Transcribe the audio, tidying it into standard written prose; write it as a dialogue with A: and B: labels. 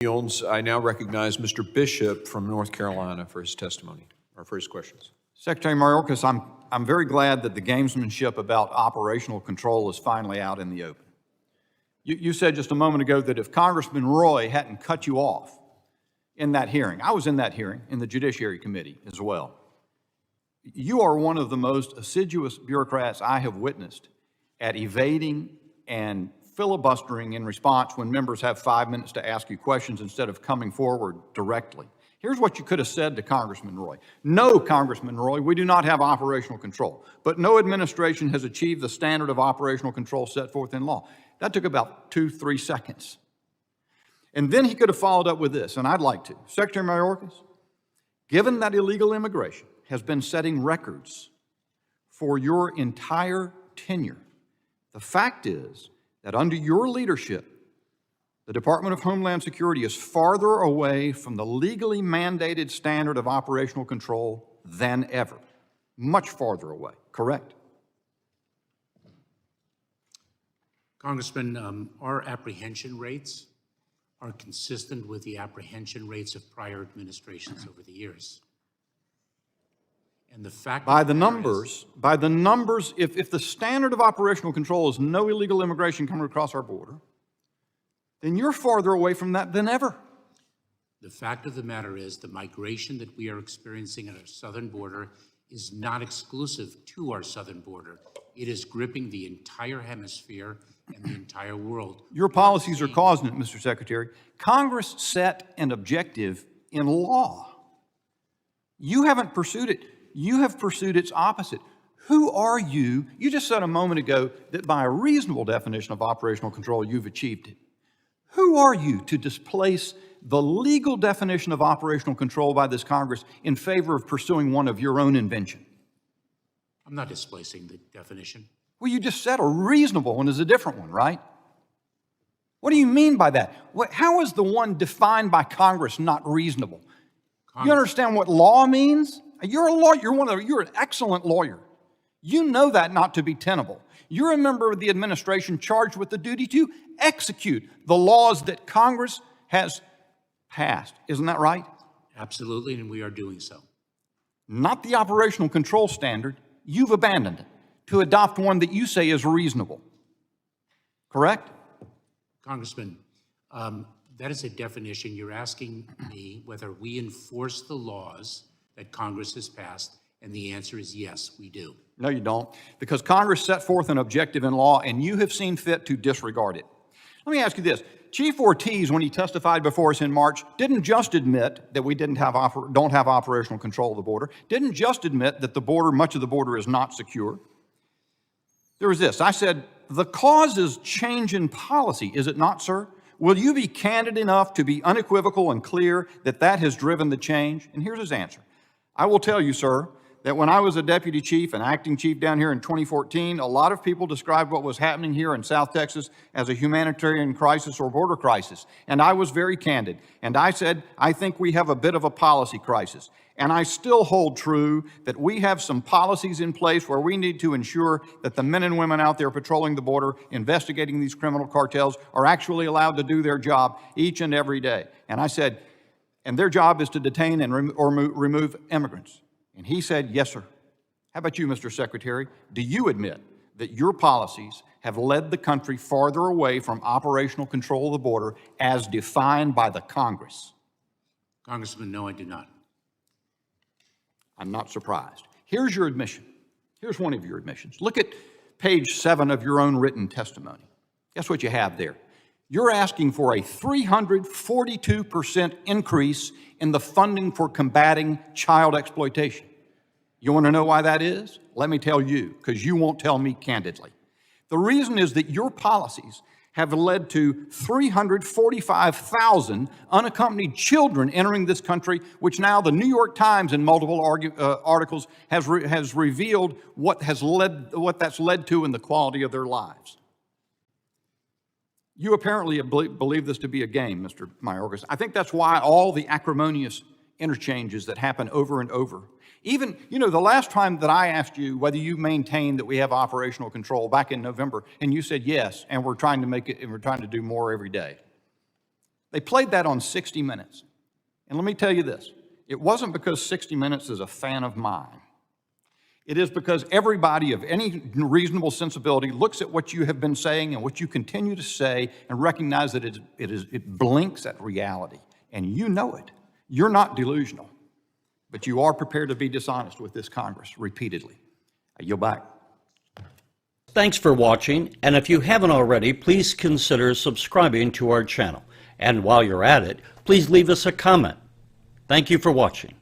A: Yields. I now recognize Mr. Bishop from North Carolina for his testimony, or for his questions.
B: Secretary Mayorkas, I'm very glad that the gamesmanship about operational control is finally out in the open. You said just a moment ago that if Congressman Roy hadn't cut you off in that hearing, I was in that hearing in the Judiciary Committee as well. You are one of the most assiduous bureaucrats I have witnessed at evading and filibustering in response when members have 5 minutes to ask you questions instead of coming forward directly. Here's what you could have said to Congressman Roy. No, Congressman Roy, we do not have operational control, but no administration has achieved the standard of operational control set forth in law. That took about 2-3 seconds. And then he could have followed up with this, and I'd like to. Secretary Mayorkas, given that illegal immigration has been setting records for your entire tenure, the fact is that under your leadership, the Department of Homeland Security is farther away from the legally mandated standard of operational control than ever. Much farther away, correct?
C: Congressman, our apprehension rates are consistent with the apprehension rates of prior administrations over the years. And the fact
B: by the numbers, if the standard of operational control is no illegal immigration coming across our border, then you're farther away from that than ever.
C: The fact of the matter is the migration that we are experiencing at our southern border is not exclusive to our southern border. It is gripping the entire hemisphere and the entire world.
B: Your policies are causing it, Mr. Secretary. Congress set an objective in law. You haven't pursued it. You have pursued its opposite. Who are you? You just said a moment ago that by a reasonable definition of operational control, you've achieved it. Who are you to displace the legal definition of operational control by this Congress in favor of pursuing one of your own invention?
C: I'm not displacing the definition.
B: Well, you just said a reasonable one is a different one, right? What do you mean by that? How is the one defined by Congress not reasonable? You understand what law means? You're a lawyer. You're an excellent lawyer. You know that not to be tenable. You're a member of the administration charged with the duty to execute the laws that Congress has passed. Isn't that right?
C: Absolutely, and we are doing so.
B: Not the operational control standard. You've abandoned it to adopt one that you say is reasonable. Correct?
C: Congressman, that is a definition. You're asking me whether we enforce the laws that Congress has passed, and the answer is yes, we do.
B: No, you don't, because Congress set forth an objective in law, and you have seen fit to disregard it. Let me ask you this. Chief Ortiz, when he testified before us in March, didn't just admit that we don't have operational control of the border, didn't just admit that the border, much of the border is not secure. There was this. I said, the cause is change in policy, is it not, sir? Will you be candid enough to be unequivocal and clear that that has driven the change? And here's his answer. I will tell you, sir, that when I was a deputy chief and acting chief down here in 2014, a lot of people described what was happening here in South Texas as a humanitarian crisis or border crisis. And I was very candid. And I said, I think we have a bit of a policy crisis. And I still hold true that we have some policies in place where we need to ensure that the men and women out there patrolling the border, investigating these criminal cartels, are actually allowed to do their job each and every day. And I said, and their job is to detain and remove immigrants. And he said, yes, sir. How about you, Mr. Secretary? Do you admit that your policies have led the country farther away from operational control of the border as defined by the Congress?
C: Congressman, no, I do not.
B: I'm not surprised. Here's your admission. Here's one of your admissions. Look at page 7 of your own written testimony. Guess what you have there? You're asking for a 342% increase in the funding for combating child exploitation. You want to know why that is? Let me tell you, because you won't tell me candidly. The reason is that your policies have led to 345,000 unaccompanied children entering this country, which now the New York Times in multiple articles has revealed what that's led to in the quality of their lives. You apparently believe this to be a game, Mr. Mayorkas. I think that's why all the acrimonious interchanges that happen over and over. Even, you know, the last time that I asked you whether you maintain that we have operational control back in November, and you said yes, and we're trying to make it, and we're trying to do more every day. They played that on 60 Minutes. And let me tell you this, it wasn't because 60 Minutes is a fan of mine. It is because everybody of any reasonable sensibility looks at what you have been saying and what you continue to say and recognize that it blinks at reality. And you know it. You're not delusional, but you are prepared to be dishonest with this Congress repeatedly. I yield back.
D: Thanks for watching, and if you haven't already, please consider subscribing to our channel. And while you're at it, please leave us a comment. Thank you for watching.